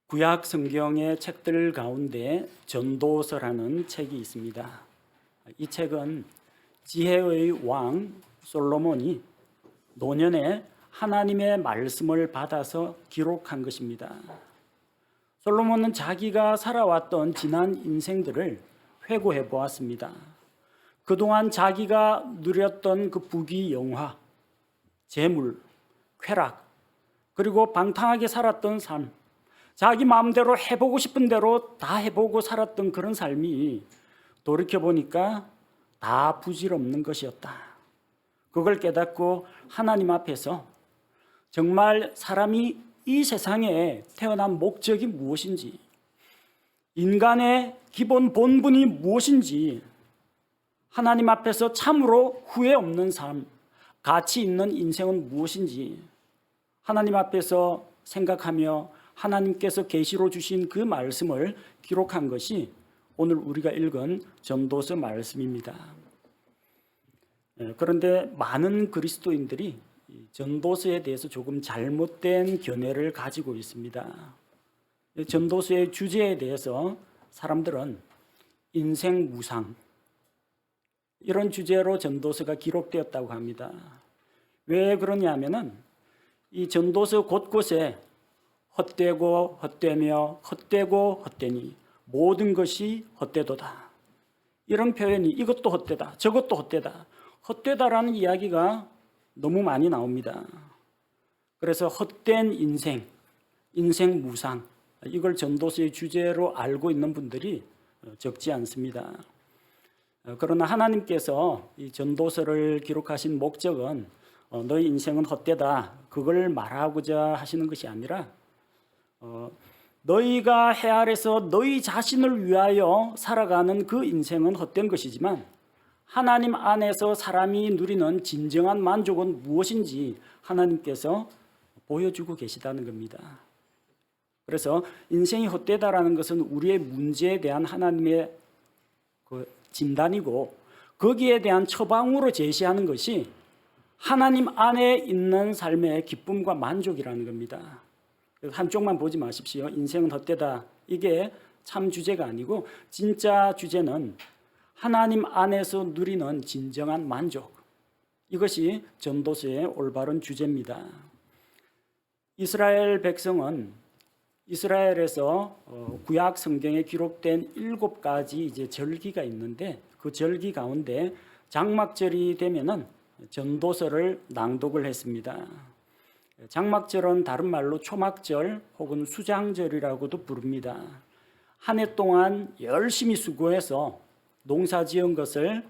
구약 성경의 책들 가운데 전도서라는 책이 있습니다. 이 책은 지혜의 왕 솔로몬이 노년에 하나님의 말씀을 받아서 기록한 것입니다. 솔로몬은 자기가 살아왔던 지난 인생들을 회고해 보았습니다. 그동안 자기가 누렸던 그 부귀 영화, 재물, 쾌락, 그리고 방탕하게 살았던 삶, 자기 마음대로 해보고 싶은 대로 다 해보고 살았던 그런 삶이 돌이켜보니까 다 부질없는 것이었다. 그걸 깨닫고 하나님 앞에서 정말 사람이 이 세상에 태어난 목적이 무엇인지, 인간의 기본 본분이 무엇인지, 하나님 앞에서 참으로 후회 없는 삶, 가치 있는 인생은 무엇인지 하나님 앞에서 생각하며 하나님께서 계시로 주신 그 말씀을 기록한 것이 오늘 우리가 읽은 전도서 말씀입니다. 그런데 많은 그리스도인들이 전도서에 대해서 조금 잘못된 견해를 가지고 있습니다. 전도서의 주제에 대해서 사람들은 인생 무상, 이런 주제로 전도서가 기록되었다고 합니다. 왜 그러냐면은 이 전도서 곳곳에 헛되고 헛되며 헛되고 헛되니 모든 것이 헛되도다, 이런 표현이, 이것도 헛되다 저것도 헛되다, 헛되다라는 이야기가 너무 많이 나옵니다. 그래서 헛된 인생, 인생 무상, 이걸 전도서의 주제로 알고 있는 분들이 적지 않습니다. 그러나 하나님께서 이 전도서를 기록하신 목적은 너희 인생은 헛되다, 그걸 말하고자 하시는 것이 아니라 너희가 해 아래서 너희 자신을 위하여 살아가는 그 인생은 헛된 것이지만 하나님 안에서 사람이 누리는 진정한 만족은 무엇인지 하나님께서 보여주고 계시다는 겁니다. 그래서 인생이 헛되다라는 것은 우리의 문제에 대한 하나님의 그 진단이고, 거기에 대한 처방으로 제시하는 것이 하나님 안에 있는 삶의 기쁨과 만족이라는 겁니다. 한쪽만 보지 마십시오. 인생은 헛되다, 이게 참 주제가 아니고 진짜 주제는 하나님 안에서 누리는 진정한 만족, 이것이 전도서의 올바른 주제입니다. 이스라엘 백성은 이스라엘에서 구약 성경에 기록된 7가지 이제 절기가 있는데, 그 절기 가운데 장막절이 되면은 전도서를 낭독을 했습니다. 장막절은 다른 말로 초막절 혹은 수장절이라고도 부릅니다. 한 해 동안 열심히 수고해서 농사 지은 것을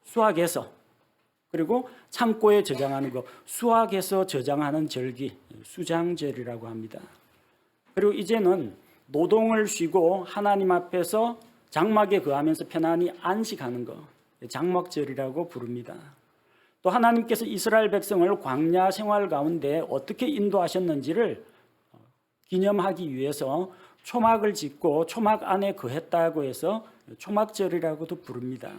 수확해서, 그리고 창고에 저장하는 것, 수확해서 저장하는 절기, 수장절이라고 합니다. 그리고 이제는 노동을 쉬고 하나님 앞에서 장막에 거하면서 편안히 안식하는 것, 장막절이라고 부릅니다. 또 하나님께서 이스라엘 백성을 광야 생활 가운데 어떻게 인도하셨는지를 기념하기 위해서 초막을 짓고 초막 안에 거했다고 해서 초막절이라고도 부릅니다.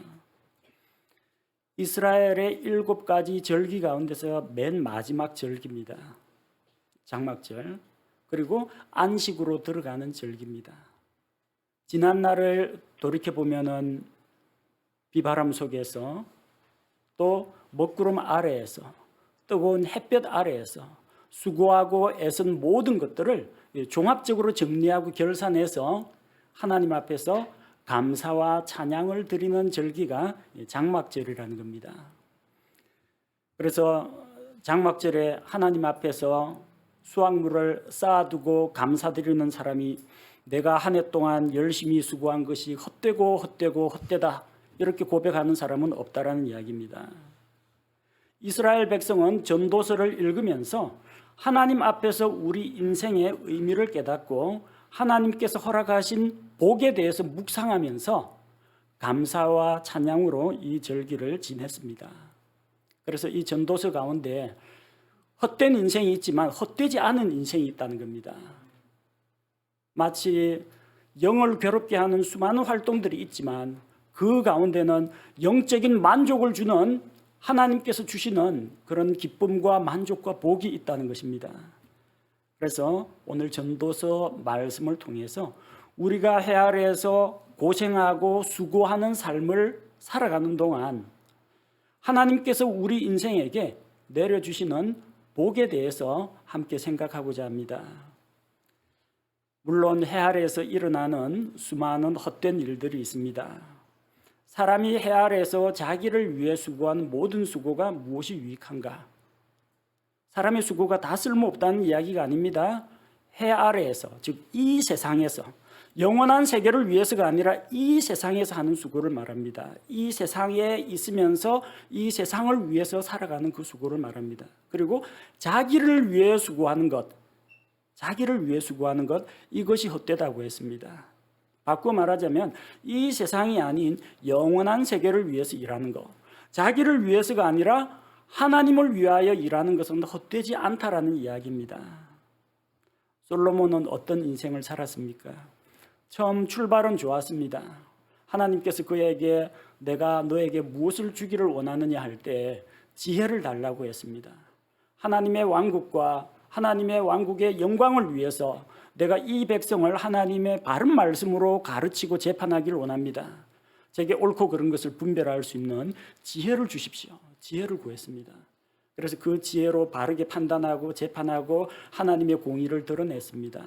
이스라엘의 7가지 절기 가운데서 맨 마지막 절기입니다. 장막절, 그리고 안식으로 들어가는 절기입니다. 지난 날을 돌이켜보면은 비바람 속에서, 또 먹구름 아래에서, 뜨거운 햇볕 아래에서 수고하고 애쓴 모든 것들을 종합적으로 정리하고 결산해서 하나님 앞에서 감사와 찬양을 드리는 절기가 장막절이라는 겁니다. 그래서 장막절에 하나님 앞에서 수확물을 쌓아두고 감사드리는 사람이 내가 한 해 동안 열심히 수고한 것이 헛되고 헛되고 헛되다, 이렇게 고백하는 사람은 없다라는 이야기입니다. 이스라엘 백성은 전도서를 읽으면서 하나님 앞에서 우리 인생의 의미를 깨닫고 하나님께서 허락하신 복에 대해서 묵상하면서 감사와 찬양으로 이 절기를 지냈습니다. 그래서 이 전도서 가운데 헛된 인생이 있지만 헛되지 않은 인생이 있다는 겁니다. 마치 영을 괴롭게 하는 수많은 활동들이 있지만 그 가운데는 영적인 만족을 주는, 하나님께서 주시는 그런 기쁨과 만족과 복이 있다는 것입니다. 그래서 오늘 전도서 말씀을 통해서 우리가 해 아래에서 고생하고 수고하는 삶을 살아가는 동안 하나님께서 우리 인생에게 내려주시는 복에 대해서 함께 생각하고자 합니다. 물론 해 아래에서 일어나는 수많은 헛된 일들이 있습니다. 사람이 해 아래에서 자기를 위해 수고하는 모든 수고가 무엇이 유익한가? 사람의 수고가 다 쓸모없다는 이야기가 아닙니다. 해 아래에서, 즉 이 세상에서, 영원한 세계를 위해서가 아니라 이 세상에서 하는 수고를 말합니다. 이 세상에 있으면서 이 세상을 위해서 살아가는 그 수고를 말합니다. 그리고 자기를 위해 수고하는 것, 이것이 헛되다고 했습니다. 바꾸어 말하자면 이 세상이 아닌 영원한 세계를 위해서 일하는 것, 자기를 위해서가 아니라 하나님을 위하여 일하는 것은 헛되지 않다라는 이야기입니다. 솔로몬은 어떤 인생을 살았습니까? 처음 출발은 좋았습니다. 하나님께서 그에게 내가 너에게 무엇을 주기를 원하느냐 할 때 지혜를 달라고 했습니다. 하나님의 왕국과 하나님의 왕국의 영광을 위해서 내가 이 백성을 하나님의 바른 말씀으로 가르치고 재판하기를 원합니다. 제게 옳고 그른 것을 분별할 수 있는 지혜를 주십시오. 지혜를 구했습니다. 그래서 그 지혜로 바르게 판단하고 재판하고 하나님의 공의를 드러냈습니다.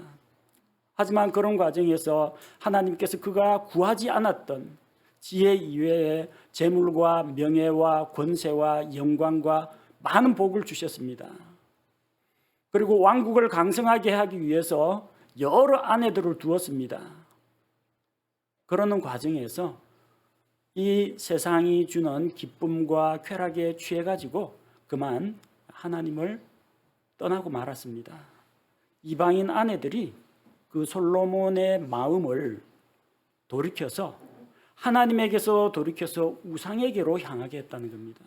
하지만 그런 과정에서 하나님께서 그가 구하지 않았던 지혜 이외에 재물과 명예와 권세와 영광과 많은 복을 주셨습니다. 그리고 왕국을 강성하게 하기 위해서 여러 아내들을 두었습니다. 그러는 과정에서 이 세상이 주는 기쁨과 쾌락에 취해가지고 그만 하나님을 떠나고 말았습니다. 이방인 아내들이 그 솔로몬의 마음을 돌이켜서 하나님에게서 돌이켜서 우상에게로 향하게 했다는 겁니다.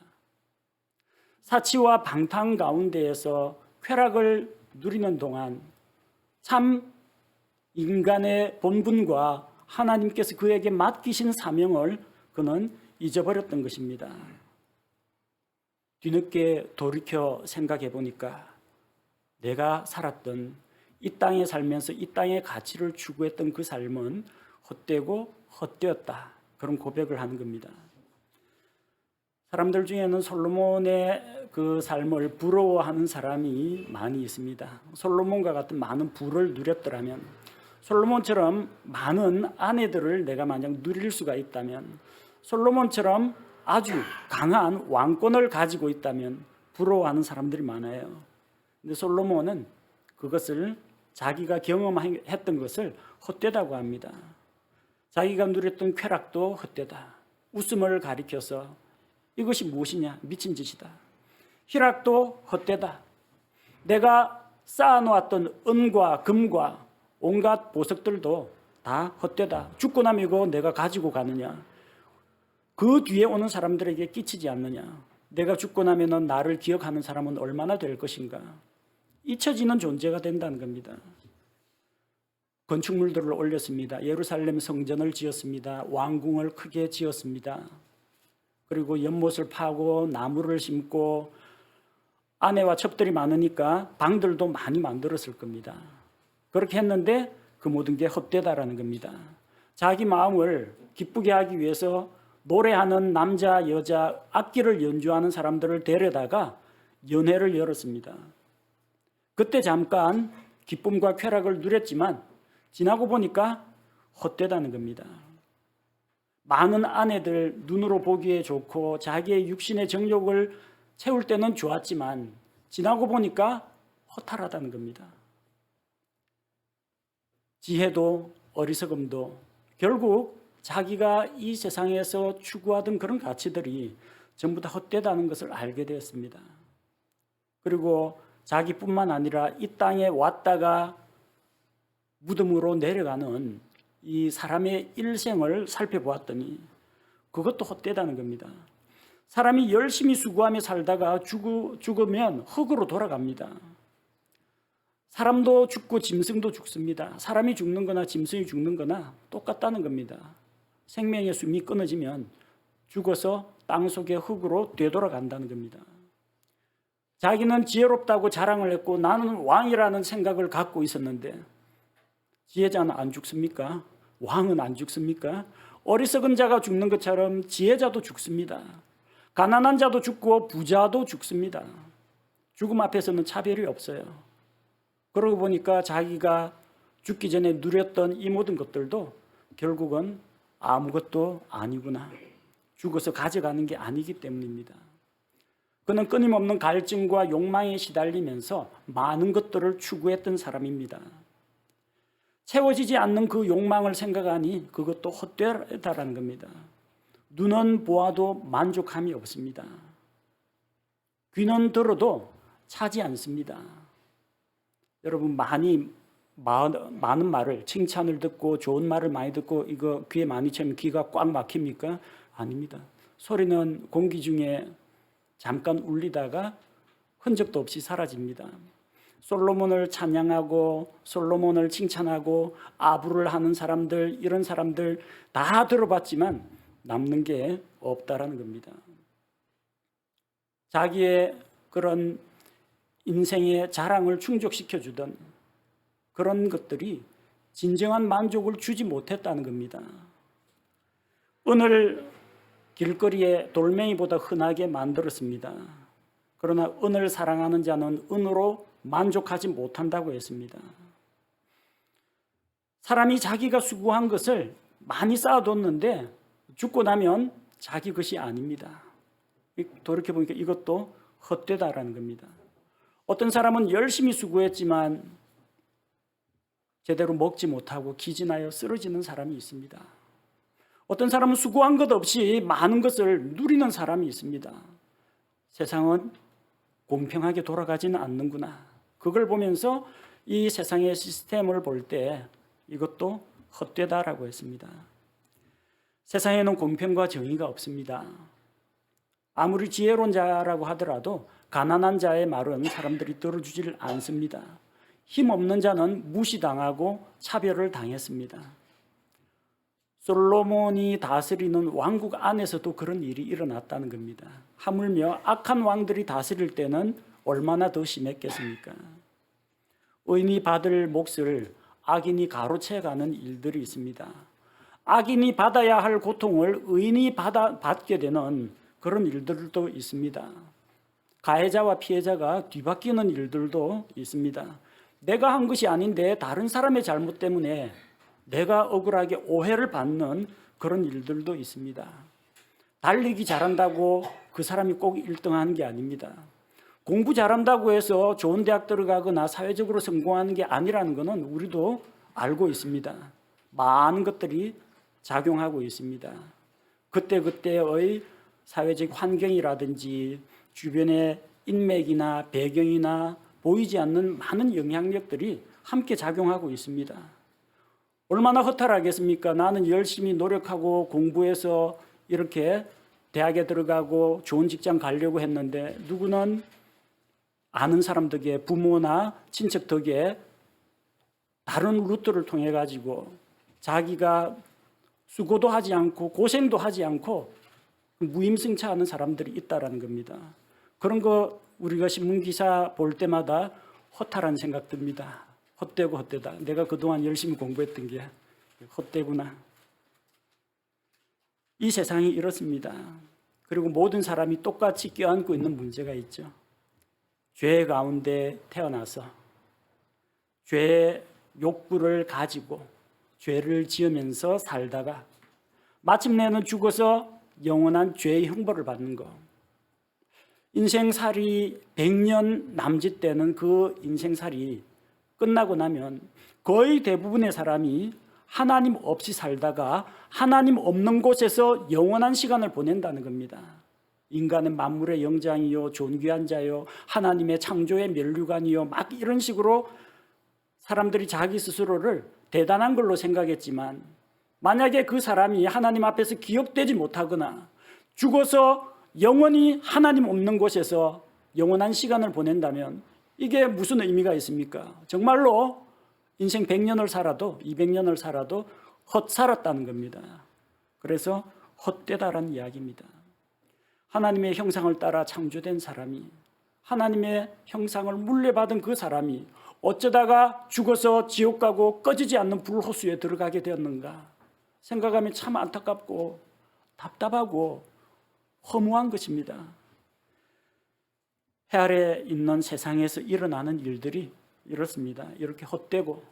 사치와 방탕 가운데에서 쾌락을 누리는 동안 참 인간의 본분과 하나님께서 그에게 맡기신 사명을 그는 잊어버렸던 것입니다. 뒤늦게 돌이켜 생각해 보니까 내가 살았던 이 땅에 살면서 이 땅의 가치를 추구했던 그 삶은 헛되고 헛되었다. 그런 고백을 하는 겁니다. 사람들 중에는 솔로몬의 그 삶을 부러워하는 사람이 많이 있습니다. 솔로몬과 같은 많은 부를 누렸더라면, 솔로몬처럼 많은 아내들을 내가 만약 누릴 수가 있다면, 솔로몬처럼 아주 강한 왕권을 가지고 있다면 부러워하는 사람들이 많아요. 근데 솔로몬은 그것을 자기가 경험했던 것을 헛되다고 합니다. 자기가 누렸던 쾌락도 헛되다. 웃음을 가리켜서 이것이 무엇이냐? 미친 짓이다. 희락도 헛되다. 내가 쌓아놓았던 은과 금과 온갖 보석들도 다 헛되다. 죽고 나면 이거 내가 가지고 가느냐? 그 뒤에 오는 사람들에게 끼치지 않느냐? 내가 죽고 나면 나를 기억하는 사람은 얼마나 될 것인가? 잊혀지는 존재가 된다는 겁니다. 건축물들을 올렸습니다. 예루살렘 성전을 지었습니다. 왕궁을 크게 지었습니다. 그리고 연못을 파고 나무를 심고 아내와 첩들이 많으니까 방들도 많이 만들었을 겁니다. 그렇게 했는데 그 모든 게 헛되다라는 겁니다. 자기 마음을 기쁘게 하기 위해서 노래하는 남자, 여자, 악기를 연주하는 사람들을 데려다가 연회를 열었습니다. 그때 잠깐 기쁨과 쾌락을 누렸지만 지나고 보니까 헛되다는 겁니다. 많은 아내들 눈으로 보기에 좋고 자기의 육신의 정욕을 채울 때는 좋았지만 지나고 보니까 허탈하다는 겁니다. 지혜도 어리석음도 결국 자기가 이 세상에서 추구하던 그런 가치들이 전부 다 헛되다는 것을 알게 되었습니다. 그리고 자기뿐만 아니라 이 땅에 왔다가 무덤으로 내려가는 이 사람의 일생을 살펴보았더니 그것도 헛되다는 겁니다. 사람이 열심히 수고하며 살다가 죽으면 흙으로 돌아갑니다. 사람도 죽고 짐승도 죽습니다. 사람이 죽는 거나 짐승이 죽는 거나 똑같다는 겁니다. 생명의 숨이 끊어지면 죽어서 땅속의 흙으로 되돌아간다는 겁니다. 자기는 지혜롭다고 자랑을 했고 나는 왕이라는 생각을 갖고 있었는데 지혜자는 안 죽습니까? 왕은 안 죽습니까? 어리석은 자가 죽는 것처럼 지혜자도 죽습니다. 가난한 자도 죽고 부자도 죽습니다. 죽음 앞에서는 차별이 없어요. 그러고 보니까 자기가 죽기 전에 누렸던 이 모든 것들도 결국은 아무것도 아니구나. 죽어서 가져가는 게 아니기 때문입니다. 그는 끊임없는 갈증과 욕망에 시달리면서 많은 것들을 추구했던 사람입니다. 채워지지 않는 그 욕망을 생각하니 그것도 헛되다라는 겁니다. 눈은 보아도 만족함이 없습니다. 귀는 들어도 차지 않습니다. 여러분 많은 말을, 칭찬을 듣고 좋은 말을 많이 듣고 이거 귀에 많이 채면 귀가 꽉 막힙니까? 아닙니다. 소리는 공기 중에 잠깐 울리다가 흔적도 없이 사라집니다. 솔로몬을 찬양하고 솔로몬을 칭찬하고 아부를 하는 사람들, 이런 사람들 다 들어봤지만 남는 게 없다라는 겁니다. 자기의 그런 인생의 자랑을 충족시켜주던 그런 것들이 진정한 만족을 주지 못했다는 겁니다. 은을 길거리에 돌멩이보다 흔하게 만들었습니다. 그러나 은을 사랑하는 자는 은으로 만족하지 못한다고 했습니다. 사람이 자기가 수고한 것을 많이 쌓아뒀는데 죽고 나면 자기 것이 아닙니다. 돌이켜보니까 이것도 헛되다라는 겁니다. 어떤 사람은 열심히 수고했지만 제대로 먹지 못하고 기진하여 쓰러지는 사람이 있습니다. 어떤 사람은 수고한 것 없이 많은 것을 누리는 사람이 있습니다. 세상은 공평하게 돌아가지는 않는구나. 그걸 보면서 이 세상의 시스템을 볼 때 이것도 헛되다라고 했습니다. 세상에는 공평과 정의가 없습니다. 아무리 지혜로운 자라고 하더라도 가난한 자의 말은 사람들이 들어주지를 않습니다. 힘없는 자는 무시당하고 차별을 당했습니다. 솔로몬이 다스리는 왕국 안에서도 그런 일이 일어났다는 겁니다. 하물며 악한 왕들이 다스릴 때는 얼마나 더 심했겠습니까? 의인이 받을 몫을 악인이 가로채가는 일들이 있습니다. 악인이 받아야 할 고통을 의인이 받게 되는 그런 일들도 있습니다. 가해자와 피해자가 뒤바뀌는 일들도 있습니다. 내가 한 것이 아닌데 다른 사람의 잘못 때문에 내가 억울하게 오해를 받는 그런 일들도 있습니다. 달리기 잘한다고 그 사람이 꼭 1등하는 게 아닙니다. 공부 잘한다고 해서 좋은 대학 들어가거나 사회적으로 성공하는 게 아니라는 것은 우리도 알고 있습니다. 많은 것들이 작용하고 있습니다. 그때그때의 사회적 환경이라든지 주변의 인맥이나 배경이나 보이지 않는 많은 영향력들이 함께 작용하고 있습니다. 얼마나 허탈하겠습니까? 나는 열심히 노력하고 공부해서 이렇게 대학에 들어가고 좋은 직장 가려고 했는데 누구는 아는 사람 덕에 부모나 친척 덕에 다른 루트를 통해 가지고 자기가 수고도 하지 않고 고생도 하지 않고 무임승차하는 사람들이 있다라는 겁니다. 그런 거 우리가 신문기사 볼 때마다 허탈한 생각 듭니다. 헛되고 헛되다. 내가 그동안 열심히 공부했던 게 헛되구나. 이 세상이 이렇습니다. 그리고 모든 사람이 똑같이 껴안고 있는 문제가 있죠. 죄 가운데 태어나서 죄의 욕구를 가지고 죄를 지으면서 살다가 마침내는 죽어서 영원한 죄의 형벌을 받는 거. 인생살이 100년 남짓되는 그 인생살이 끝나고 나면 거의 대부분의 사람이 하나님 없이 살다가 하나님 없는 곳에서 영원한 시간을 보낸다는 겁니다. 인간은 만물의 영장이요 존귀한 자요 하나님의 창조의 면류관이요 막 이런 식으로 사람들이 자기 스스로를 대단한 걸로 생각했지만 만약에 그 사람이 하나님 앞에서 기억되지 못하거나 죽어서 영원히 하나님 없는 곳에서 영원한 시간을 보낸다면 이게 무슨 의미가 있습니까? 정말로 인생 100년을 살아도 200년을 살아도 헛살았다는 겁니다. 그래서 헛되다라는 이야기입니다. 하나님의 형상을 따라 창조된 사람이 하나님의 형상을 물려받은 그 사람이 어쩌다가 죽어서 지옥 가고 꺼지지 않는 불호수에 들어가게 되었는가 생각하면 참 안타깝고 답답하고 허무한 것입니다. 해 아래 있는 세상에서 일어나는 일들이 이렇습니다. 이렇게 헛되고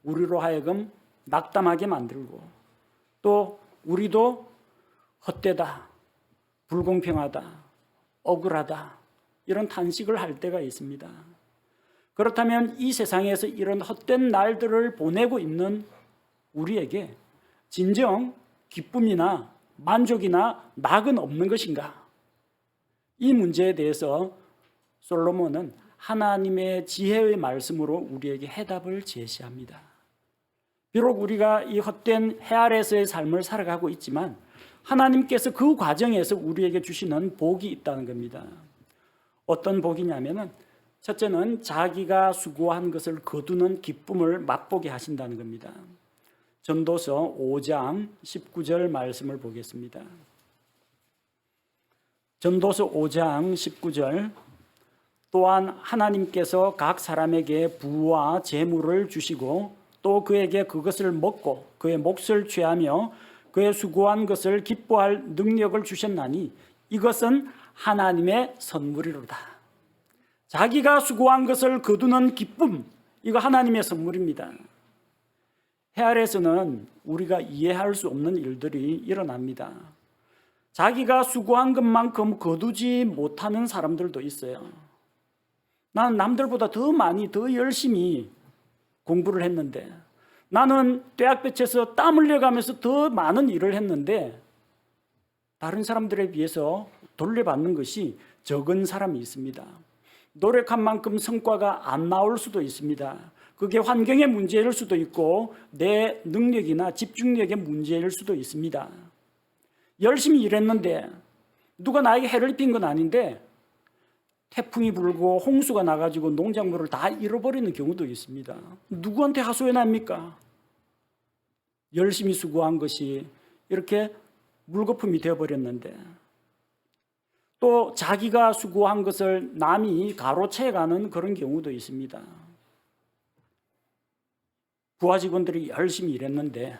우리로 하여금 낙담하게 만들고 또 우리도 헛되다, 불공평하다, 억울하다 이런 탄식을 할 때가 있습니다. 그렇다면 이 세상에서 이런 헛된 날들을 보내고 있는 우리에게 진정 기쁨이나 만족이나 낙은 없는 것인가? 이 문제에 대해서 솔로몬은 하나님의 지혜의 말씀으로 우리에게 해답을 제시합니다. 비록 우리가 이 헛된 해 아래에서의 삶을 살아가고 있지만 하나님께서 그 과정에서 우리에게 주시는 복이 있다는 겁니다. 어떤 복이냐면은 첫째는 자기가 수고한 것을 거두는 기쁨을 맛보게 하신다는 겁니다. 전도서 5장 19절 말씀을 보겠습니다. 전도서 5장 19절 또한 하나님께서 각 사람에게 부와 재물을 주시고 또 그에게 그것을 먹고 그의 몫을 취하며 그의 수고한 것을 기뻐할 능력을 주셨나니 이것은 하나님의 선물이로다. 자기가 수고한 것을 거두는 기쁨, 이거 하나님의 선물입니다. 해 아래에서는 우리가 이해할 수 없는 일들이 일어납니다. 자기가 수고한 것만큼 거두지 못하는 사람들도 있어요. 나는 남들보다 더 많이 더 열심히 공부를 했는데 나는 떼약볕에서 땀 흘려가면서 더 많은 일을 했는데 다른 사람들에 비해서 돌려받는 것이 적은 사람이 있습니다. 노력한 만큼 성과가 안 나올 수도 있습니다. 그게 환경의 문제일 수도 있고 내 능력이나 집중력의 문제일 수도 있습니다. 열심히 일했는데 누가 나에게 해를 입힌 건 아닌데 태풍이 불고 홍수가 나가지고 농작물을 다 잃어버리는 경우도 있습니다. 누구한테 하소연 합니까? 열심히 수고한 것이 이렇게 물거품이 되어버렸는데 또 자기가 수고한 것을 남이 가로채가는 그런 경우도 있습니다. 부하 직원들이 열심히 일했는데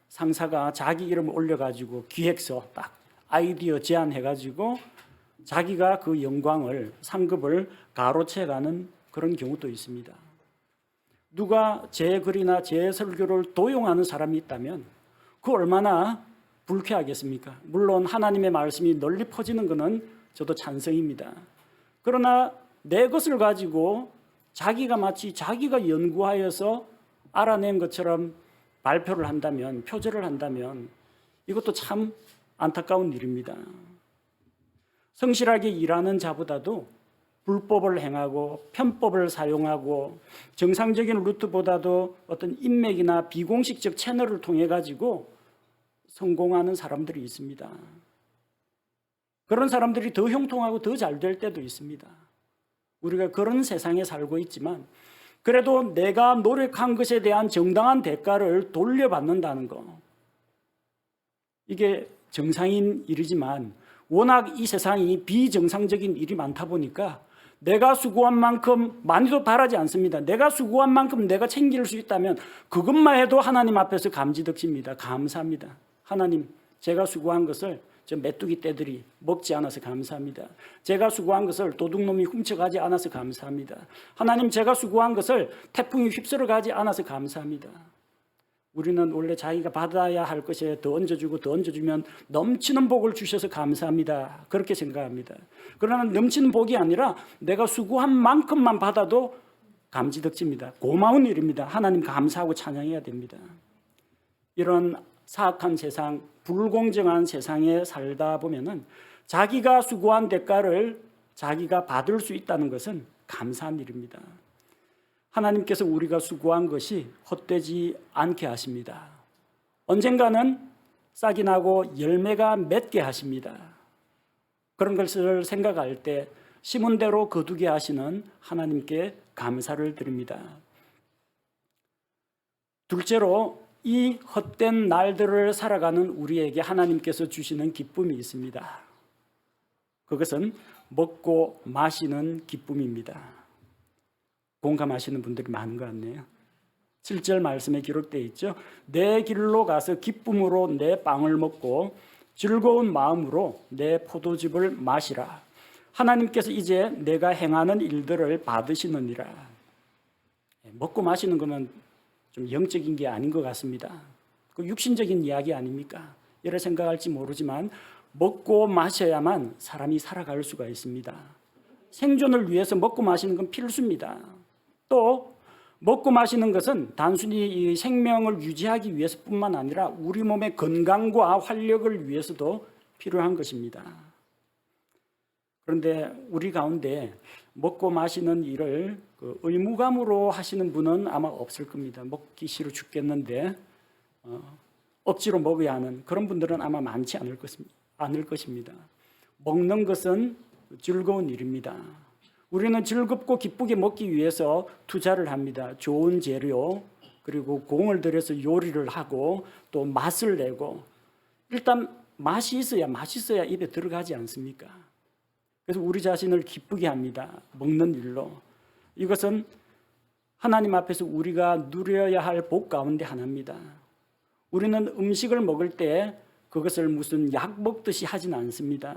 상사가 자기 이름을 올려가지고 기획서 딱 아이디어 제안해가지고 자기가 그 영광을 상급을 가로채가는 그런 경우도 있습니다. 누가 제 글이나 제 설교를 도용하는 사람이 있다면 그 얼마나 불쾌하겠습니까? 물론 하나님의 말씀이 널리 퍼지는 것은 저도 찬성입니다. 그러나 내 것을 가지고 자기가 마치 자기가 연구하여서 알아낸 것처럼 발표를 한다면, 표절을 한다면 이것도 참 안타까운 일입니다. 성실하게 일하는 자보다도 불법을 행하고 편법을 사용하고 정상적인 루트보다도 어떤 인맥이나 비공식적 채널을 통해 가지고 성공하는 사람들이 있습니다. 그런 사람들이 더 형통하고 더 잘 될 때도 있습니다. 우리가 그런 세상에 살고 있지만 그래도 내가 노력한 것에 대한 정당한 대가를 돌려받는다는 거, 이게 정상인 일이지만 워낙 이 세상이 비정상적인 일이 많다 보니까 내가 수고한 만큼 많이도 바라지 않습니다. 내가 수고한 만큼 내가 챙길 수 있다면 그것만 해도 하나님 앞에서 감지덕집니다. 감사합니다. 하나님, 제가 수고한 것을 저 메뚜기 떼들이 먹지 않아서 감사합니다. 제가 수고한 것을 도둑놈이 훔쳐가지 않아서 감사합니다. 하나님, 제가 수고한 것을 태풍이 휩쓸어가지 않아서 감사합니다. 우리는 원래 자기가 받아야 할 것에 더 얹어주고 더 얹어주면 넘치는 복을 주셔서 감사합니다. 그렇게 생각합니다. 그러나 넘치는 복이 아니라 내가 수고한 만큼만 받아도 감지덕집니다. 고마운 일입니다. 하나님 감사하고 찬양해야 됩니다. 이런 사악한 세상, 불공정한 세상에 살다 보면은 자기가 수고한 대가를 자기가 받을 수 있다는 것은 감사한 일입니다. 하나님께서 우리가 수고한 것이 헛되지 않게 하십니다. 언젠가는 싹이 나고 열매가 맺게 하십니다. 그런 것을 생각할 때 심은 대로 거두게 하시는 하나님께 감사를 드립니다. 둘째로 이 헛된 날들을 살아가는 우리에게 하나님께서 주시는 기쁨이 있습니다. 그것은 먹고 마시는 기쁨입니다. 공감하시는 분들이 많은 것 같네요. 7절 말씀에 기록되어 있죠. 내 길로 가서 기쁨으로 내 빵을 먹고 즐거운 마음으로 내 포도즙을 마시라. 하나님께서 이제 내가 행하는 일들을 받으시느니라. 먹고 마시는 것은 좀 영적인 게 아닌 것 같습니다. 그 육신적인 이야기 아닙니까? 이래 생각할지 모르지만 먹고 마셔야만 사람이 살아갈 수가 있습니다. 생존을 위해서 먹고 마시는 건 필수입니다. 또 먹고 마시는 것은 단순히 이 생명을 유지하기 위해서뿐만 아니라 우리 몸의 건강과 활력을 위해서도 필요한 것입니다. 그런데 우리 가운데 먹고 마시는 일을 의무감으로 하시는 분은 아마 없을 겁니다. 먹기 싫어 죽겠는데 억지로 먹어야 하는 그런 분들은 아마 많지 않을 것입니다. 먹는 것은 즐거운 일입니다. 우리는 즐겁고 기쁘게 먹기 위해서 투자를 합니다. 좋은 재료, 그리고 공을 들여서 요리를 하고 또 맛을 내고, 일단 맛이 있어야 맛있어야 입에 들어가지 않습니까? 그래서 우리 자신을 기쁘게 합니다. 먹는 일로. 이것은 하나님 앞에서 우리가 누려야 할 복 가운데 하나입니다. 우리는 음식을 먹을 때 그것을 무슨 약 먹듯이 하진 않습니다.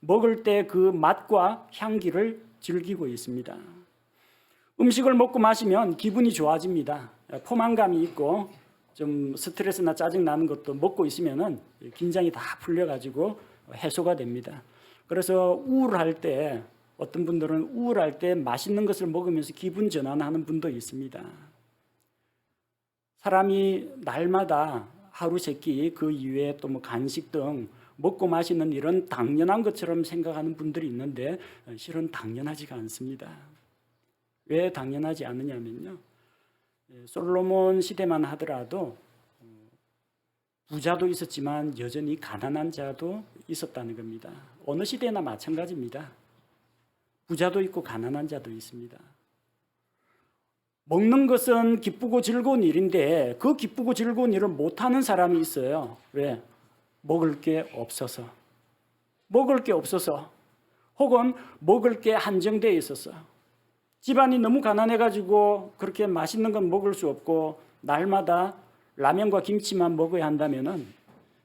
먹을 때 그 맛과 향기를 즐기고 있습니다. 음식을 먹고 마시면 기분이 좋아집니다. 포만감이 있고 좀 스트레스나 짜증 나는 것도 먹고 있으면은 긴장이 다 풀려가지고 해소가 됩니다. 그래서 우울할 때, 어떤 분들은 우울할 때 맛있는 것을 먹으면서 기분 전환하는 분도 있습니다. 사람이 날마다 하루 세끼 그 이외에 또 뭐 간식 등 먹고 마시는 일은 당연한 것처럼 생각하는 분들이 있는데 실은 당연하지가 않습니다. 왜 당연하지 않느냐면요, 솔로몬 시대만 하더라도 부자도 있었지만 여전히 가난한 자도 있었다는 겁니다. 어느 시대나 마찬가지입니다. 부자도 있고 가난한 자도 있습니다. 먹는 것은 기쁘고 즐거운 일인데 그 기쁘고 즐거운 일을 못하는 사람이 있어요. 왜? 먹을 게 없어서. 먹을 게 없어서. 혹은 먹을 게 한정되어 있어서. 집안이 너무 가난해가지고 그렇게 맛있는 건 먹을 수 없고 날마다 라면과 김치만 먹어야 한다면은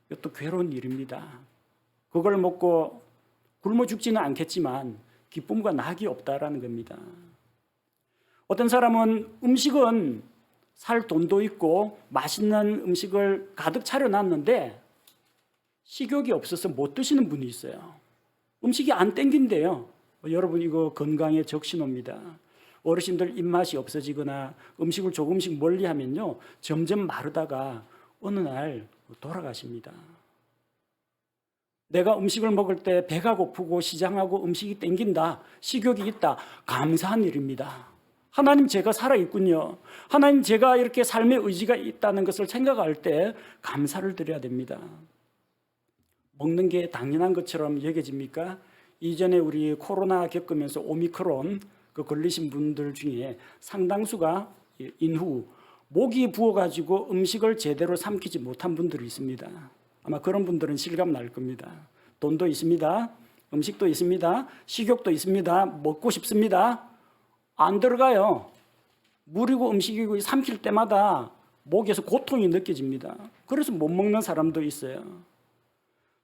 이것도 괴로운 일입니다. 그걸 먹고 굶어 죽지는 않겠지만 기쁨과 낙이 없다라는 겁니다. 어떤 사람은 음식은 살 돈도 있고 맛있는 음식을 가득 차려놨는데 식욕이 없어서 못 드시는 분이 있어요. 음식이 안 땡긴대요. 여러분, 이거 건강에 적신호입니다. 어르신들 입맛이 없어지거나 음식을 조금씩 멀리하면요, 점점 마르다가 어느 날 돌아가십니다. 내가 음식을 먹을 때 배가 고프고 시장하고 음식이 땡긴다, 식욕이 있다, 감사한 일입니다. 하나님, 제가 살아있군요. 하나님, 제가 이렇게 삶의 의지가 있다는 것을 생각할 때 감사를 드려야 됩니다. 먹는 게 당연한 것처럼 여겨집니까? 이전에 우리 코로나 겪으면서 오미크론 걸리신 분들 중에 상당수가 인후 목이 부어가지고 음식을 제대로 삼키지 못한 분들이 있습니다. 아마 그런 분들은 실감 날 겁니다. 돈도 있습니다. 음식도 있습니다. 식욕도 있습니다. 먹고 싶습니다. 안 들어가요. 물이고 음식이고 삼킬 때마다 목에서 고통이 느껴집니다. 그래서 못 먹는 사람도 있어요.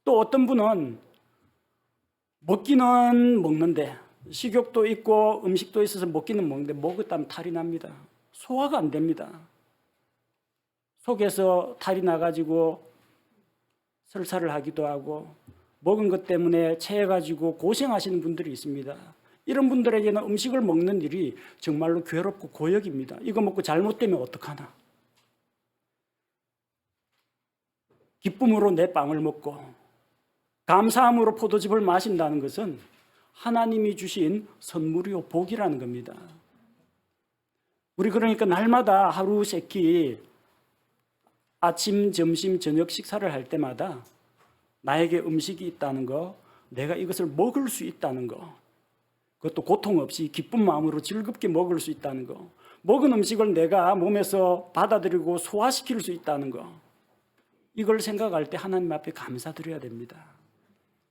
또 어떤 분은 먹기는 먹는데, 식욕도 있고 음식도 있어서 먹기는 먹는데 먹었다면 탈이 납니다. 소화가 안 됩니다. 속에서 탈이 나가지고 설사를 하기도 하고 먹은 것 때문에 체해가지고 고생하시는 분들이 있습니다. 이런 분들에게는 음식을 먹는 일이 정말로 괴롭고 고역입니다. 이거 먹고 잘못되면 어떡하나. 기쁨으로 내 빵을 먹고 감사함으로 포도즙을 마신다는 것은 하나님이 주신 선물이요 복이라는 겁니다. 우리 그러니까 날마다 하루 세끼 아침, 점심, 저녁 식사를 할 때마다 나에게 음식이 있다는 거, 내가 이것을 먹을 수 있다는 거, 그것도 고통 없이 기쁜 마음으로 즐겁게 먹을 수 있다는 거, 먹은 음식을 내가 몸에서 받아들이고 소화시킬 수 있다는 거, 이걸 생각할 때 하나님 앞에 감사드려야 됩니다.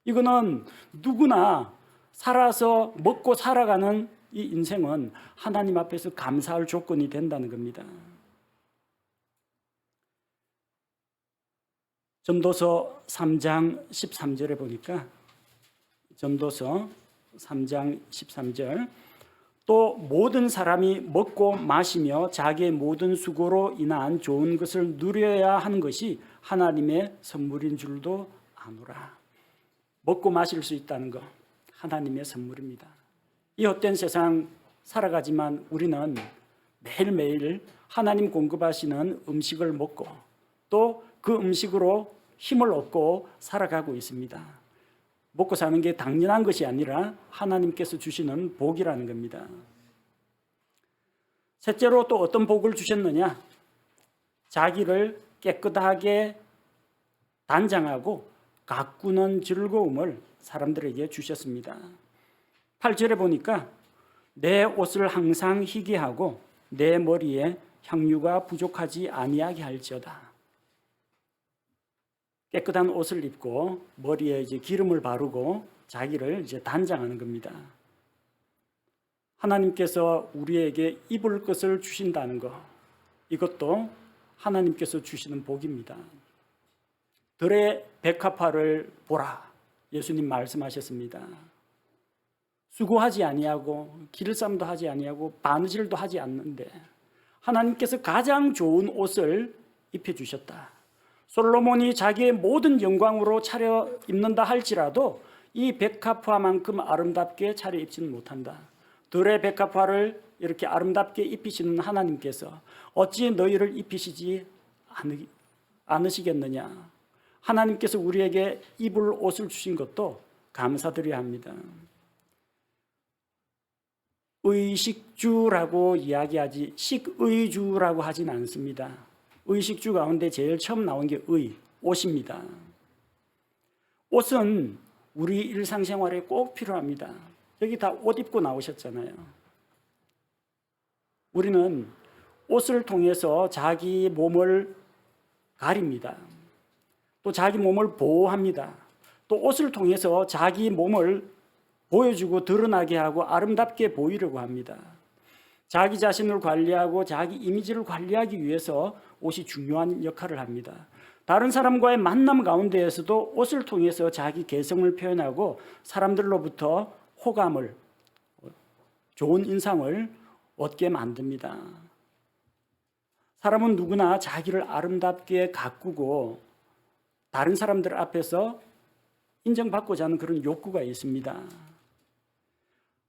이거는 누구나 살아서 먹고 살아가는 이 인생은 하나님 앞에서 감사할 조건이 된다는 겁니다. 전도서 3장 13절에 보니까 전도서 3장 13절 또 모든 사람이 먹고 마시며 자기의 모든 수고로 인한 좋은 것을 누려야 하는 것이 하나님의 선물인 줄도 아노라. 먹고 마실 수 있다는 것 하나님의 선물입니다. 이 헛된 세상 살아가지만 우리는 매일매일 하나님 공급하시는 음식을 먹고 또 그 음식으로 힘을 얻고 살아가고 있습니다. 먹고 사는 게 당연한 것이 아니라 하나님께서 주시는 복이라는 겁니다. 셋째로 또 어떤 복을 주셨느냐? 자기를 깨끗하게 단장하고 가꾸는 즐거움을 사람들에게 주셨습니다. 8절에 보니까 내 옷을 항상 희게 하고 내 머리에 향유가 부족하지 아니하게 할지어다. 깨끗한 옷을 입고 머리에 이제 기름을 바르고 자기를 이제 단장하는 겁니다. 하나님께서 우리에게 입을 것을 주신다는 것, 이것도 하나님께서 주시는 복입니다. 들의 백합화를 보라, 예수님 말씀하셨습니다. 수고하지 아니하고 길쌈도 하지 아니하고 바느질도 하지 않는데 하나님께서 가장 좋은 옷을 입혀주셨다. 솔로몬이 자기의 모든 영광으로 차려 입는다 할지라도 이 백합화만큼 아름답게 차려 입지는 못한다. 들의 백합화를 이렇게 아름답게 입히시는 하나님께서 어찌 너희를 입히시지 않으시겠느냐. 하나님께서 우리에게 입을 옷을 주신 것도 감사드려야 합니다. 의식주라고 이야기하지 식의주라고 하진 않습니다. 의식주 가운데 제일 처음 나온 게 옷입니다. 옷은 우리 일상생활에 꼭 필요합니다. 여기 다 옷 입고 나오셨잖아요. 우리는 옷을 통해서 자기 몸을 가립니다. 또 자기 몸을 보호합니다. 또 옷을 통해서 자기 몸을 보여주고 드러나게 하고 아름답게 보이려고 합니다. 자기 자신을 관리하고 자기 이미지를 관리하기 위해서 옷이 중요한 역할을 합니다. 다른 사람과의 만남 가운데에서도 옷을 통해서 자기 개성을 표현하고 사람들로부터 호감을, 좋은 인상을 얻게 만듭니다. 사람은 누구나 자기를 아름답게 가꾸고 다른 사람들 앞에서 인정받고자 하는 그런 욕구가 있습니다.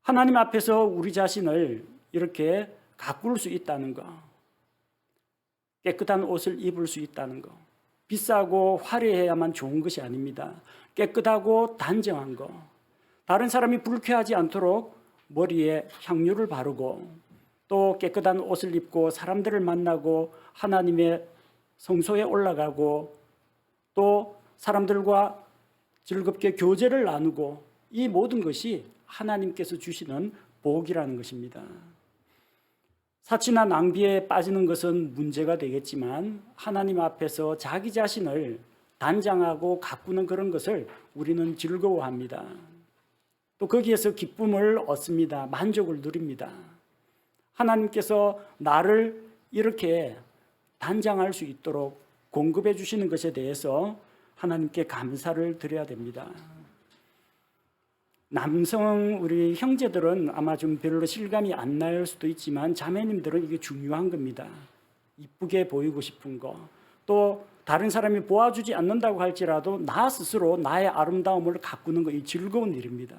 하나님 앞에서 우리 자신을 이렇게 가꿀 수 있다는 거, 깨끗한 옷을 입을 수 있다는 거, 비싸고 화려해야만 좋은 것이 아닙니다. 깨끗하고 단정한 거, 다른 사람이 불쾌하지 않도록 머리에 향유를 바르고 또 깨끗한 옷을 입고 사람들을 만나고 하나님의 성소에 올라가고 또 사람들과 즐겁게 교제를 나누고 이 모든 것이 하나님께서 주시는 복이라는 것입니다. 사치나 낭비에 빠지는 것은 문제가 되겠지만 하나님 앞에서 자기 자신을 단장하고 가꾸는 그런 것을 우리는 즐거워합니다. 또 거기에서 기쁨을 얻습니다. 만족을 누립니다. 하나님께서 나를 이렇게 단장할 수 있도록 공급해 주시는 것에 대해서 하나님께 감사를 드려야 됩니다. 남성 우리 형제들은 아마 좀 별로 실감이 안 날 수도 있지만 자매님들은 이게 중요한 겁니다. 이쁘게 보이고 싶은 거, 또 다른 사람이 보아주지 않는다고 할지라도 나 스스로 나의 아름다움을 가꾸는 거, 이 즐거운 일입니다.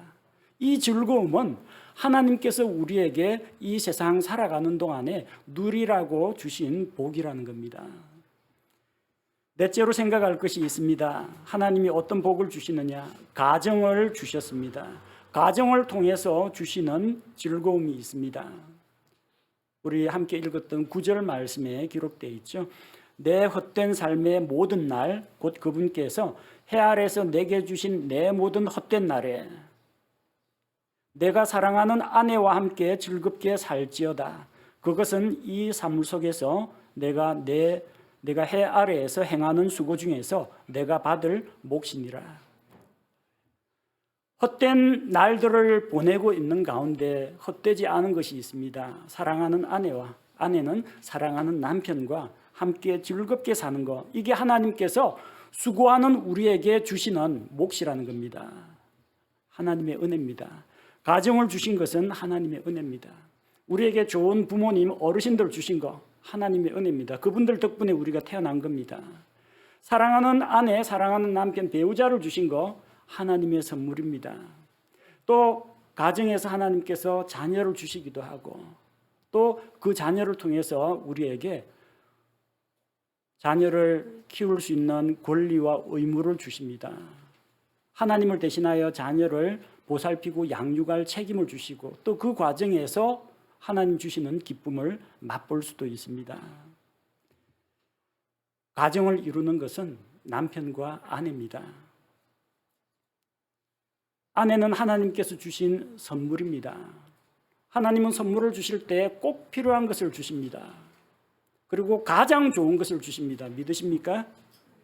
이 즐거움은 하나님께서 우리에게 이 세상 살아가는 동안에 누리라고 주신 복이라는 겁니다. 넷째로 생각할 것이 있습니다. 하나님이 어떤 복을 주시느냐? 가정을 주셨습니다. 가정을 통해서 주시는 즐거움이 있습니다. 우리 함께 읽었던 9절 말씀에 기록되어 있죠. 내 헛된 삶의 모든 날, 곧 그분께서 해 아래서 내게 주신 내 모든 헛된 날에 내가 사랑하는 아내와 함께 즐겁게 살지어다. 그것은 이 삶 속에서 내가 해 아래에서 행하는 수고 중에서 내가 받을 몫이니라. 헛된 날들을 보내고 있는 가운데 헛되지 않은 것이 있습니다. 사랑하는 아내는 사랑하는 남편과 함께 즐겁게 사는 것, 이게 하나님께서 수고하는 우리에게 주시는 몫이라는 겁니다. 하나님의 은혜입니다. 가정을 주신 것은 하나님의 은혜입니다. 우리에게 좋은 부모님, 어르신들 주신 것 하나님의 은혜입니다. 그분들 덕분에 우리가 태어난 겁니다. 사랑하는 아내, 사랑하는 남편, 배우자를 주신 거 하나님의 선물입니다. 또 가정에서 하나님께서 자녀를 주시기도 하고 또 그 자녀를 통해서 우리에게 자녀를 키울 수 있는 권리와 의무를 주십니다. 하나님을 대신하여 자녀를 보살피고 양육할 책임을 주시고 또 그 과정에서 하나님 주시는 기쁨을 맛볼 수도 있습니다. 가정을 이루는 것은 남편과 아내입니다. 아내는 하나님께서 주신 선물입니다. 하나님은 선물을 주실 때 꼭 필요한 것을 주십니다. 그리고 가장 좋은 것을 주십니다. 믿으십니까?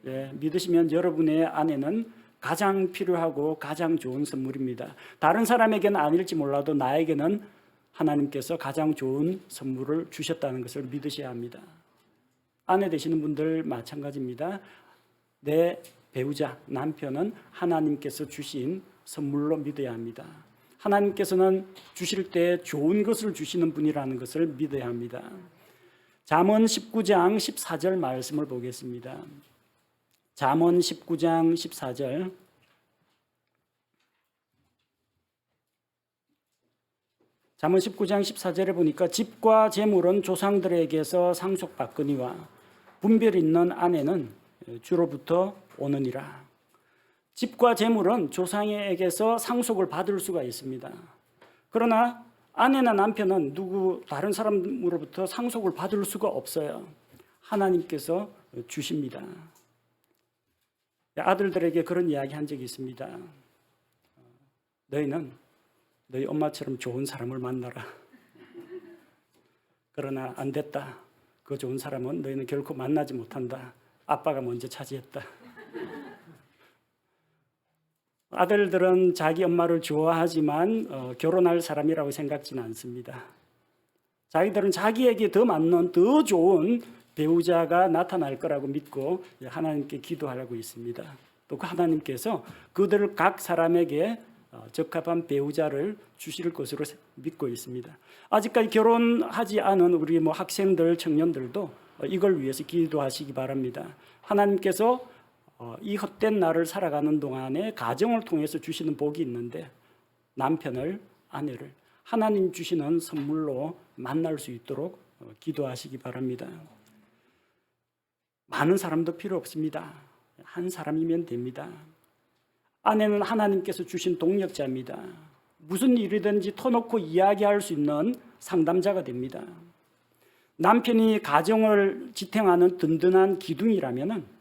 예, 믿으시면 여러분의 아내는 가장 필요하고 가장 좋은 선물입니다. 다른 사람에게는 아닐지 몰라도 나에게는 하나님께서 가장 좋은 선물을 주셨다는 것을 믿으셔야 합니다. 아내 되시는 분들 마찬가지입니다. 내 배우자, 남편은 하나님께서 주신 선물로 믿어야 합니다. 하나님께서는 주실 때 좋은 것을 주시는 분이라는 것을 믿어야 합니다. 잠언 19장 14절 말씀을 보겠습니다. 잠언 19장 14절. 잠언 19장 14절에 보니까 집과 재물은 조상들에게서 상속받거니와 분별 있는 아내는 주로부터 오느니라. 집과 재물은 조상에게서 상속을 받을 수가 있습니다. 그러나 아내나 남편은 다른 사람으로부터 상속을 받을 수가 없어요. 하나님께서 주십니다. 아들들에게 그런 이야기 한 적이 있습니다. 너희는 너희 엄마처럼 좋은 사람을 만나라. 그러나 안 됐다. 그 좋은 사람은 너희는 결코 만나지 못한다. 아빠가 먼저 차지했다. 아들들은 자기 엄마를 좋아하지만 결혼할 사람이라고 생각지는 않습니다. 자기들은 자기에게 더 맞는 더 좋은 배우자가 나타날 거라고 믿고 하나님께 기도하라고 있습니다. 또 그 하나님께서 그들 각 사람에게 적합한 배우자를 주실 것으로 믿고 있습니다. 아직까지 결혼하지 않은 우리 학생들, 청년들도 이걸 위해서 기도하시기 바랍니다. 하나님께서 이 헛된 날을 살아가는 동안에 가정을 통해서 주시는 복이 있는데 남편을, 아내를 하나님 주시는 선물로 만날 수 있도록 기도하시기 바랍니다. 많은 사람도 필요 없습니다. 한 사람이면 됩니다. 아내는 하나님께서 주신 동력자입니다. 무슨 일이든지 터놓고 이야기할 수 있는 상담자가 됩니다. 남편이 가정을 지탱하는 든든한 기둥이라면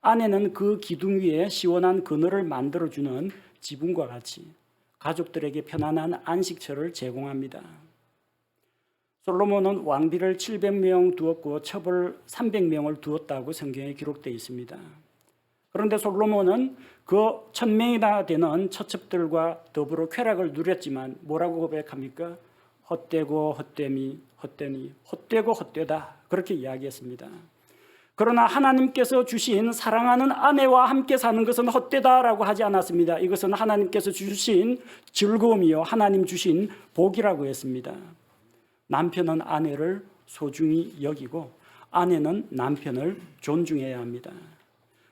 아내는 그 기둥 위에 시원한 그늘을 만들어주는 지붕과 같이 가족들에게 편안한 안식처를 제공합니다. 솔로몬은 왕비를 700명 두었고 첩을 300명을 두었다고 성경에 기록되어 있습니다. 그런데 솔로몬은 그 1000명이나 되는 처첩들과 더불어 쾌락을 누렸지만 뭐라고 고백합니까? 헛되고 헛되니 헛되고 헛되다, 그렇게 이야기했습니다. 그러나 하나님께서 주신 사랑하는 아내와 함께 사는 것은 헛되다라고 하지 않았습니다. 이것은 하나님께서 주신 즐거움이요 하나님 주신 복이라고 했습니다. 남편은 아내를 소중히 여기고 아내는 남편을 존중해야 합니다.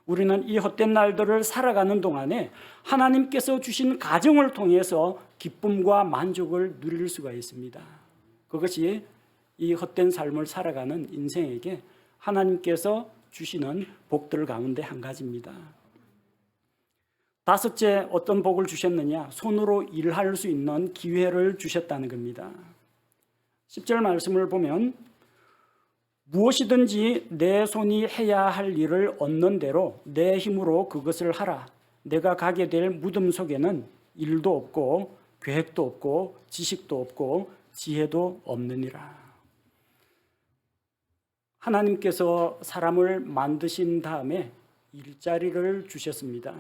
우리는 이 헛된 날들을 살아가는 동안에 하나님께서 주신 가정을 통해서 기쁨과 만족을 누릴 수가 있습니다. 그것이 이 헛된 삶을 살아가는 인생에게 하나님께서 주시는 복들 가운데 한 가지입니다. 다섯째, 어떤 복을 주셨느냐? 손으로 일할 수 있는 기회를 주셨다는 겁니다. 10절 말씀을 보면 무엇이든지 내 손이 해야 할 일을 얻는 대로 내 힘으로 그것을 하라. 내가 가게 될 무덤 속에는 일도 없고 계획도 없고 지식도 없고 지혜도 없느니라. 하나님께서 사람을 만드신 다음에 일자리를 주셨습니다.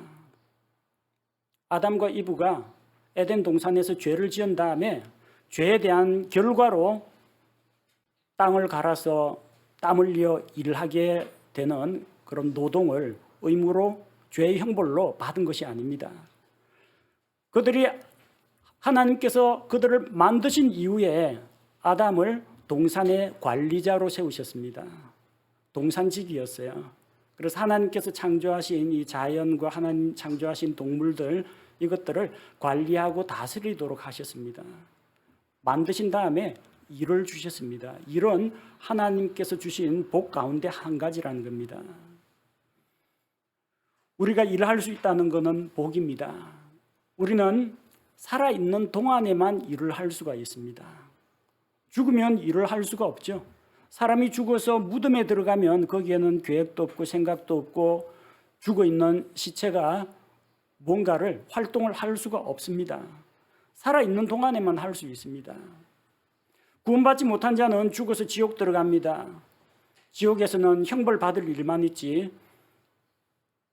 아담과 이브가 에덴 동산에서 죄를 지은 다음에 죄에 대한 결과로 땅을 갈아서 땀 흘려 일하게 되는 그런 노동을 의무로 죄의 형벌로 받은 것이 아닙니다. 그들이 하나님께서 그들을 만드신 이후에 아담을 동산의 관리자로 세우셨습니다. 동산직이었어요. 그래서 하나님께서 창조하신 이 자연과 하나님 창조하신 동물들 이것들을 관리하고 다스리도록 하셨습니다. 만드신 다음에 일을 주셨습니다. 일은 하나님께서 주신 복 가운데 한 가지라는 겁니다. 우리가 일할 수 있다는 것은 복입니다. 우리는 살아있는 동안에만 일을 할 수가 있습니다. 죽으면 일을 할 수가 없죠. 사람이 죽어서 무덤에 들어가면 거기에는 계획도 없고 생각도 없고 죽어있는 시체가 뭔가를 활동을 할 수가 없습니다. 살아있는 동안에만 할 수 있습니다. 구원받지 못한 자는 죽어서 지옥 들어갑니다. 지옥에서는 형벌 받을 일만 있지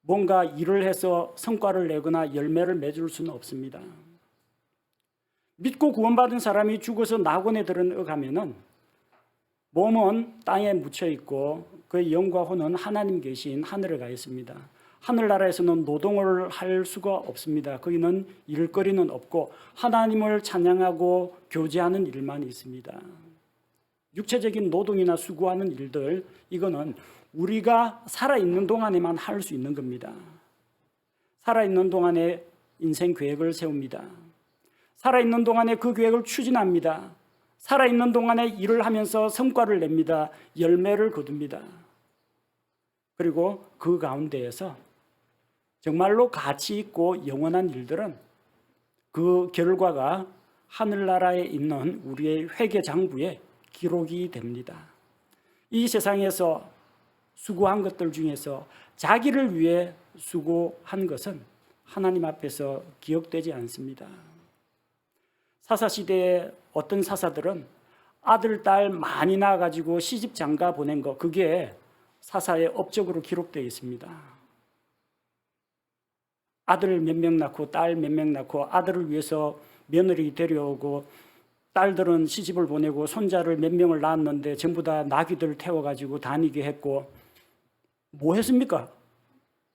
뭔가 일을 해서 성과를 내거나 열매를 맺을 수는 없습니다. 믿고 구원받은 사람이 죽어서 낙원에 들어가면은 몸은 땅에 묻혀 있고 그의 영과 혼은 하나님 계신 하늘에 가 있습니다. 하늘나라에서는 노동을 할 수가 없습니다. 거기는 일거리는 없고 하나님을 찬양하고 교제하는 일만 있습니다. 육체적인 노동이나 수고하는 일들 이거는 우리가 살아있는 동안에만 할 수 있는 겁니다. 살아있는 동안에 인생 계획을 세웁니다. 살아있는 동안에 그 계획을 추진합니다. 살아있는 동안에 일을 하면서 성과를 냅니다. 열매를 거둡니다. 그리고 그 가운데에서 정말로 가치 있고 영원한 일들은 그 결과가 하늘나라에 있는 우리의 회계장부에 기록이 됩니다. 이 세상에서 수고한 것들 중에서 자기를 위해 수고한 것은 하나님 앞에서 기억되지 않습니다. 사사시대에 어떤 사사들은 아들, 딸 많이 낳아가지고 시집 장가 보낸 거 그게 사사의 업적으로 기록되어 있습니다. 아들 몇 명 낳고 딸 몇 명 낳고 아들을 위해서 며느리 데려오고 딸들은 시집을 보내고 손자를 몇 명을 낳았는데 전부 다 나귀들 태워가지고 다니게 했고 뭐 했습니까?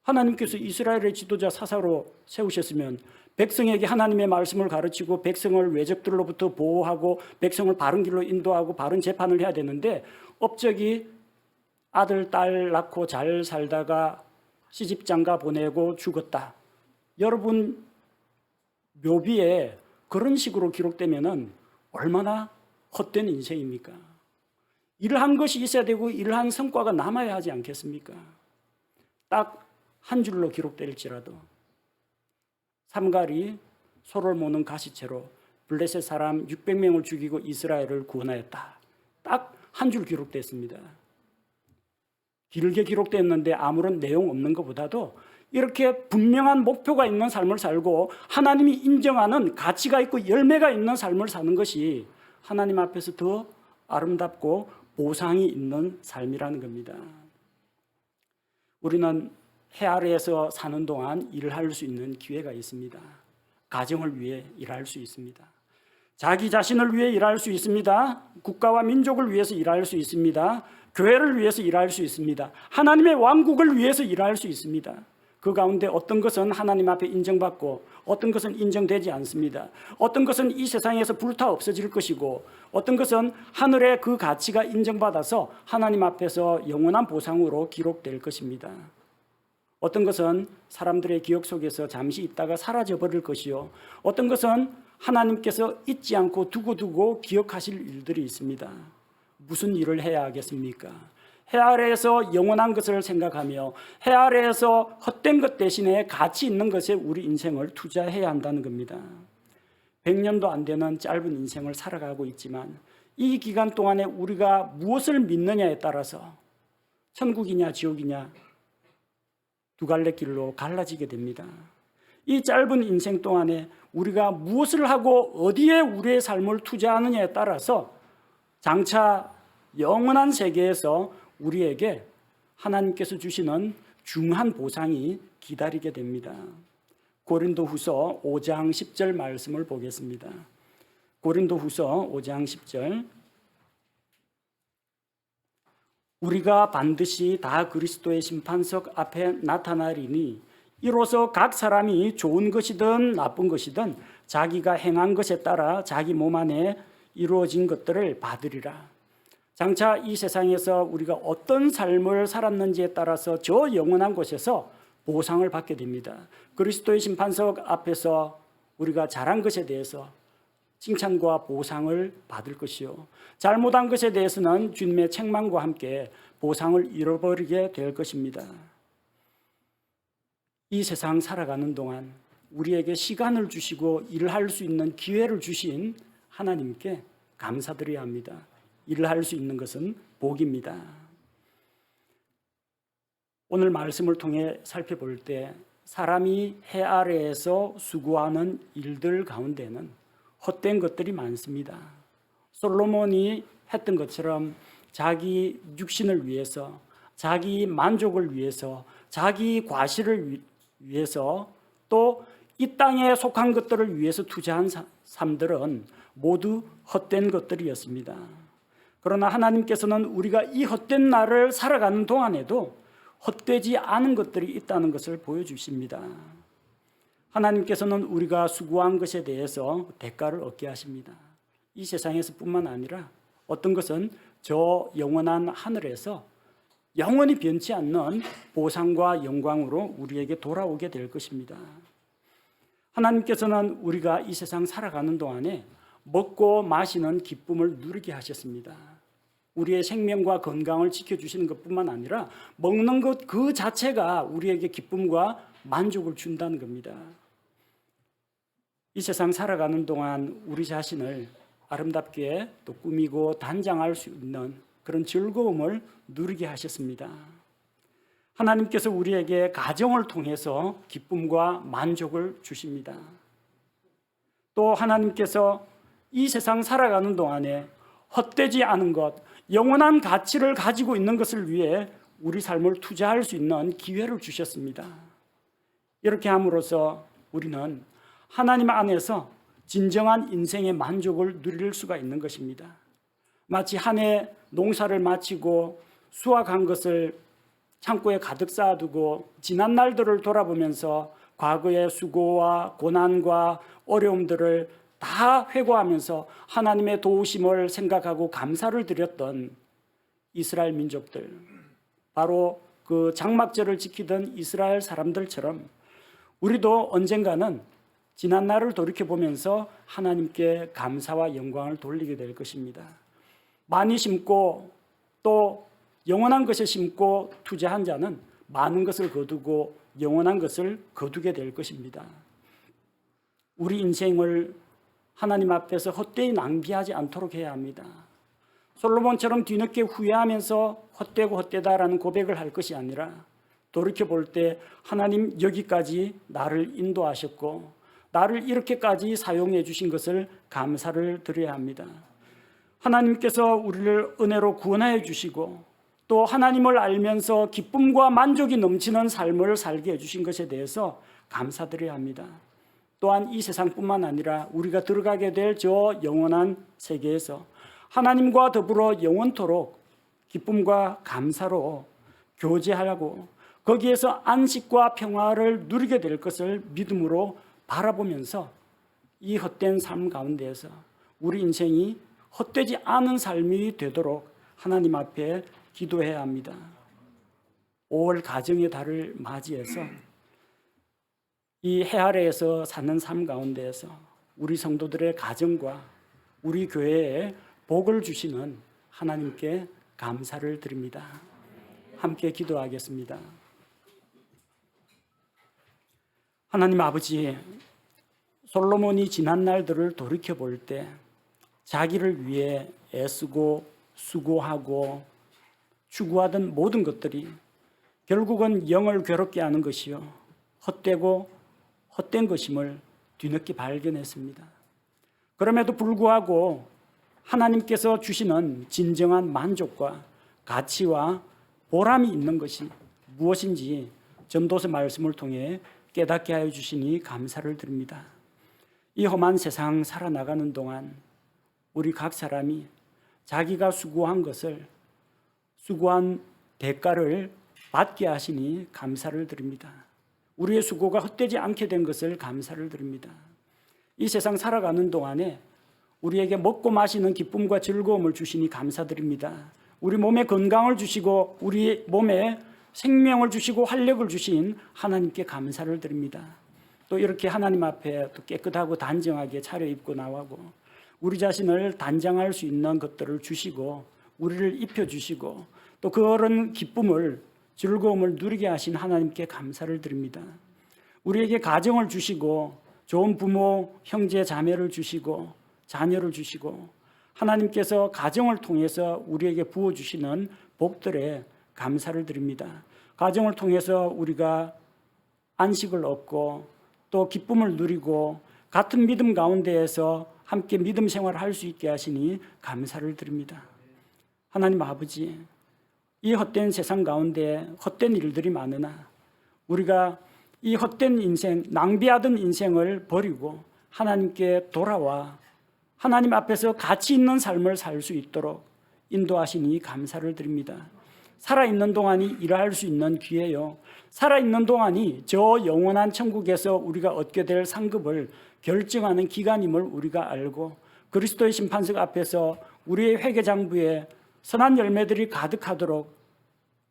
하나님께서 이스라엘의 지도자 사사로 세우셨으면 백성에게 하나님의 말씀을 가르치고 백성을 외적들로부터 보호하고 백성을 바른 길로 인도하고 바른 재판을 해야 되는데 업적이 아들, 딸 낳고 잘 살다가 시집장가 보내고 죽었다. 여러분 묘비에 그런 식으로 기록되면은 얼마나 헛된 인생입니까? 일을 한 것이 있어야 되고 일을 한 성과가 남아야 하지 않겠습니까? 딱 한 줄로 기록될지라도 삼갈이 소를 모는 가시채로 블레셋 사람 600명을 죽이고 이스라엘을 구원하였다. 딱 한 줄 기록됐습니다. 길게 기록됐는데 아무런 내용 없는 것보다도 이렇게 분명한 목표가 있는 삶을 살고 하나님이 인정하는 가치가 있고 열매가 있는 삶을 사는 것이 하나님 앞에서 더 아름답고 보상이 있는 삶이라는 겁니다. 우리는 해 아래에서 사는 동안 일을 할 수 있는 기회가 있습니다. 가정을 위해 일할 수 있습니다. 자기 자신을 위해 일할 수 있습니다. 국가와 민족을 위해서 일할 수 있습니다. 교회를 위해서 일할 수 있습니다. 하나님의 왕국을 위해서 일할 수 있습니다. 그 가운데 어떤 것은 하나님 앞에 인정받고 어떤 것은 인정되지 않습니다. 어떤 것은 이 세상에서 불타 없어질 것이고 어떤 것은 하늘의 그 가치가 인정받아서 하나님 앞에서 영원한 보상으로 기록될 것입니다. 어떤 것은 사람들의 기억 속에서 잠시 있다가 사라져버릴 것이요 어떤 것은 하나님께서 잊지 않고 두고두고 기억하실 일들이 있습니다. 무슨 일을 해야 하겠습니까? 해 아래에서 영원한 것을 생각하며 해 아래에서 헛된 것 대신에 가치 있는 것에 우리 인생을 투자해야 한다는 겁니다. 100년도 안 되는 짧은 인생을 살아가고 있지만 이 기간 동안에 우리가 무엇을 믿느냐에 따라서 천국이냐 지옥이냐 두 갈래 길로 갈라지게 됩니다. 이 짧은 인생 동안에 우리가 무엇을 하고 어디에 우리의 삶을 투자하느냐에 따라서 장차 영원한 세계에서 우리에게 하나님께서 주시는 중한 보상이 기다리게 됩니다. 고린도후서 5장 10절 말씀을 보겠습니다. 고린도후서 5장 10절. 우리가 반드시 다 그리스도의 심판석 앞에 나타나리니 이로써 각 사람이 좋은 것이든 나쁜 것이든 자기가 행한 것에 따라 자기 몸 안에 이루어진 것들을 받으리라. 장차 이 세상에서 우리가 어떤 삶을 살았는지에 따라서 저 영원한 곳에서 보상을 받게 됩니다. 그리스도의 심판석 앞에서 우리가 잘한 것에 대해서 칭찬과 보상을 받을 것이요, 잘못한 것에 대해서는 주님의 책망과 함께 보상을 잃어버리게 될 것입니다. 이 세상 살아가는 동안 우리에게 시간을 주시고 일을 할 수 있는 기회를 주신 하나님께 감사드려야 합니다. 일을 할 수 있는 것은 복입니다. 오늘 말씀을 통해 살펴볼 때 사람이 해 아래에서 수고하는 일들 가운데는 헛된 것들이 많습니다. 솔로몬이 했던 것처럼 자기 육신을 위해서, 자기 만족을 위해서, 자기 과실을 위해서, 또 이 땅에 속한 것들을 위해서 투자한 삶들은 모두 헛된 것들이었습니다. 그러나 하나님께서는 우리가 이 헛된 날을 살아가는 동안에도 헛되지 않은 것들이 있다는 것을 보여주십니다. 하나님께서는 우리가 수고한 것에 대해서 대가를 얻게 하십니다. 이 세상에서뿐만 아니라 어떤 것은 저 영원한 하늘에서 영원히 변치 않는 보상과 영광으로 우리에게 돌아오게 될 것입니다. 하나님께서는 우리가 이 세상 살아가는 동안에 먹고 마시는 기쁨을 누리게 하셨습니다. 우리의 생명과 건강을 지켜주시는 것뿐만 아니라 먹는 것 그 자체가 우리에게 기쁨과 만족을 준다는 겁니다. 이 세상 살아가는 동안 우리 자신을 아름답게 또 꾸미고 단장할 수 있는 그런 즐거움을 누리게 하셨습니다. 하나님께서 우리에게 가정을 통해서 기쁨과 만족을 주십니다. 또 하나님께서 이 세상 살아가는 동안에 헛되지 않은 것, 영원한 가치를 가지고 있는 것을 위해 우리 삶을 투자할 수 있는 기회를 주셨습니다. 이렇게 함으로써 우리는 하나님 안에서 진정한 인생의 만족을 누릴 수가 있는 것입니다. 마치 한 해 농사를 마치고 수확한 것을 창고에 가득 쌓아두고 지난 날들을 돌아보면서 과거의 수고와 고난과 어려움들을 다 회고하면서 하나님의 도우심을 생각하고 감사를 드렸던 이스라엘 민족들, 바로 그 장막절을 지키던 이스라엘 사람들처럼 우리도 언젠가는 지난 날을 돌이켜보면서 하나님께 감사와 영광을 돌리게 될 것입니다. 많이 심고 또 영원한 것에 심고 투자한 자는 많은 것을 거두고 영원한 것을 거두게 될 것입니다. 우리 인생을 하나님 앞에서 헛되이 낭비하지 않도록 해야 합니다. 솔로몬처럼 뒤늦게 후회하면서 헛되고 헛되다라는 고백을 할 것이 아니라 돌이켜볼 때 하나님 여기까지 나를 인도하셨고 나를 이렇게까지 사용해 주신 것을 감사를 드려야 합니다. 하나님께서 우리를 은혜로 구원하여 주시고 또 하나님을 알면서 기쁨과 만족이 넘치는 삶을 살게 해주신 것에 대해서 감사드려야 합니다. 또한 이 세상뿐만 아니라 우리가 들어가게 될 저 영원한 세계에서 하나님과 더불어 영원토록 기쁨과 감사로 교제하고 거기에서 안식과 평화를 누리게 될 것을 믿음으로 바라보면서 이 헛된 삶 가운데에서 우리 인생이 헛되지 않은 삶이 되도록 하나님 앞에 기도해야 합니다. 5월 가정의 달을 맞이해서 이 해 아래에서 사는 삶 가운데에서 우리 성도들의 가정과 우리 교회에 복을 주시는 하나님께 감사를 드립니다. 함께 기도하겠습니다. 하나님 아버지, 솔로몬이 지난 날들을 돌이켜볼 때 자기를 위해 애쓰고 수고하고 추구하던 모든 것들이 결국은 영을 괴롭게 하는 것이요 헛되고 헛된 것임을 뒤늦게 발견했습니다. 그럼에도 불구하고 하나님께서 주시는 진정한 만족과 가치와 보람이 있는 것이 무엇인지 전도서 말씀을 통해 깨닫게 하여 주시니 감사를 드립니다. 이 험한 세상 살아나가는 동안 우리 각 사람이 자기가 수고한 것을, 수고한 대가를 받게 하시니 감사를 드립니다. 우리의 수고가 헛되지 않게 된 것을 감사를 드립니다. 이 세상 살아가는 동안에 우리에게 먹고 마시는 기쁨과 즐거움을 주시니 감사드립니다. 우리 몸에 건강을 주시고 우리 몸에 생명을 주시고 활력을 주신 하나님께 감사를 드립니다. 또 이렇게 하나님 앞에 또 깨끗하고 단정하게 차려입고 나가고 우리 자신을 단장할 수 있는 것들을 주시고 우리를 입혀주시고 또 그런 기쁨을, 즐거움을 누리게 하신 하나님께 감사를 드립니다. 우리에게 가정을 주시고 좋은 부모, 형제, 자매를 주시고 자녀를 주시고 하나님께서 가정을 통해서 우리에게 부어주시는 복들에 감사를 드립니다. 가정을 통해서 우리가 안식을 얻고 또 기쁨을 누리고 같은 믿음 가운데에서 함께 믿음 생활을 할 수 있게 하시니 감사를 드립니다. 하나님 아버지, 이 헛된 세상 가운데 헛된 일들이 많으나 우리가 이 헛된 인생, 낭비하던 인생을 버리고 하나님께 돌아와 하나님 앞에서 가치 있는 삶을 살 수 있도록 인도하시니 감사를 드립니다. 살아있는 동안이 일할 수 있는 기회요, 살아있는 동안이 저 영원한 천국에서 우리가 얻게 될 상급을 결정하는 기간임을 우리가 알고 그리스도의 심판석 앞에서 우리의 회개장부에 선한 열매들이 가득하도록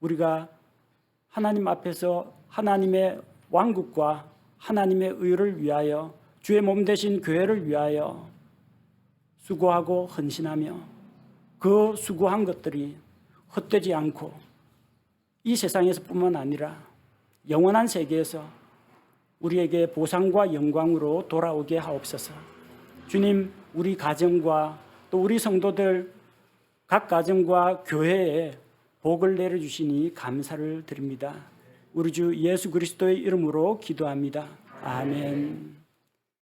우리가 하나님 앞에서 하나님의 왕국과 하나님의 의를 위하여 주의 몸 되신 교회를 위하여 수고하고 헌신하며 그 수고한 것들이 헛되지 않고 이 세상에서뿐만 아니라 영원한 세계에서 우리에게 보상과 영광으로 돌아오게 하옵소서. 주님, 우리 가정과 또 우리 성도들 각 가정과 교회에 복을 내려주시니 감사를 드립니다. 우리 주 예수 그리스도의 이름으로 기도합니다. 아멘.